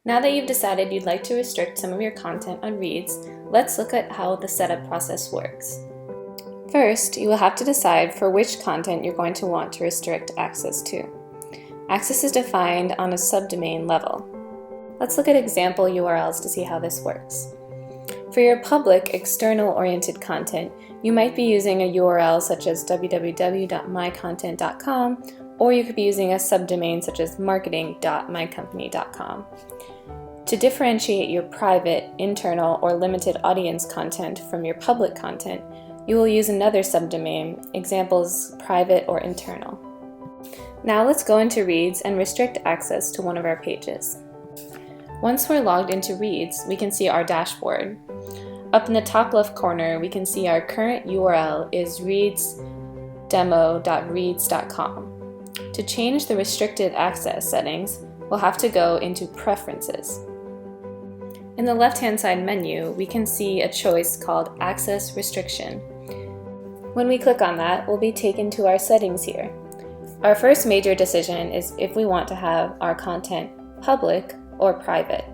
Now that you've decided you'd like to restrict some of your content on Readz, let's look at how the setup process works. First, you will have to decide for which content you're going to want to restrict access to. Access is defined on a subdomain level. Let's look at example URLs to see how this works. For your public, external-oriented content, you might be using a URL such as www.mycontent.com, or you could be using a subdomain such as marketing.mycompany.com. To differentiate your private, internal, or limited audience content from your public content, you will use another subdomain, examples private or internal. Now let's go into Readz and restrict access to one of our pages. Once we're logged into Readz, we can see our dashboard. Up in the top left corner, we can see our current URL is readzdemo.readz.com. To change the restricted access settings, we'll have to go into Preferences. In the left-hand side menu, we can see a choice called Access Restriction. When we click on that, we'll be taken to our settings here. Our first major decision is if we want to have our content public or private.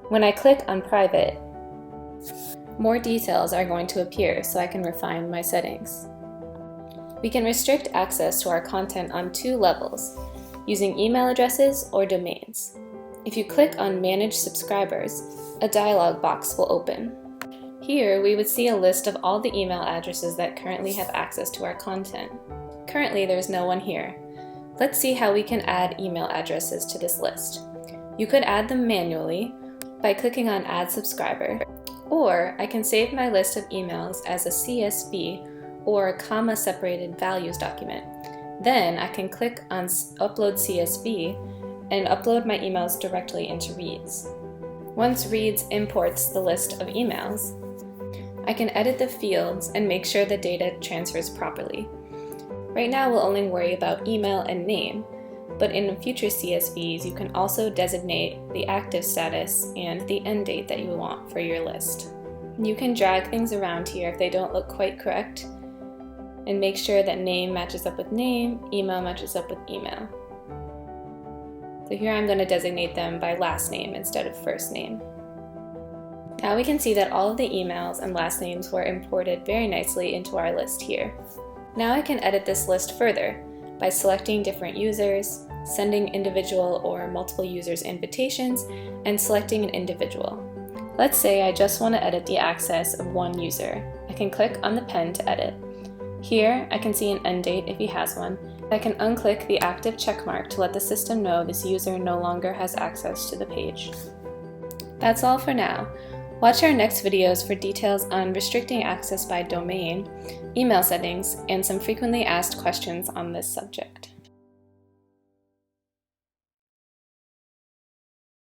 When I click on Private, more details are going to appear so I can refine my settings. We can restrict access to our content on two levels, using email addresses or domains. If you click on Manage Subscribers, a dialog box will open. Here, we would see a list of all the email addresses that currently have access to our content. Currently, there's no one here. Let's see how we can add email addresses to this list. You could add them manually by clicking on Add Subscriber, or I can save my list of emails as a CSV or a comma-separated values document. Then I can click on Upload CSV and upload my emails directly into Readz. Once Readz imports the list of emails, I can edit the fields and make sure the data transfers properly. Right now we'll only worry about email and name, but in future CSVs you can also designate the active status and the end date that you want for your list. You can drag things around here if they don't look quite correct, and make sure that name matches up with name, email matches up with email. So here I'm going to designate them by last name instead of first name. Now we can see that all of the emails and last names were imported very nicely into our list here. Now I can edit this list further by selecting different users, sending individual or multiple users invitations, and selecting an individual. Let's say I just want to edit the access of one user. I can click on the pen to edit. Here I can see an end date if he has one. I can unclick the active checkmark to let the system know this user no longer has access to the page. That's all for now. Watch our next videos for details on restricting access by domain, email settings, and some frequently asked questions on this subject.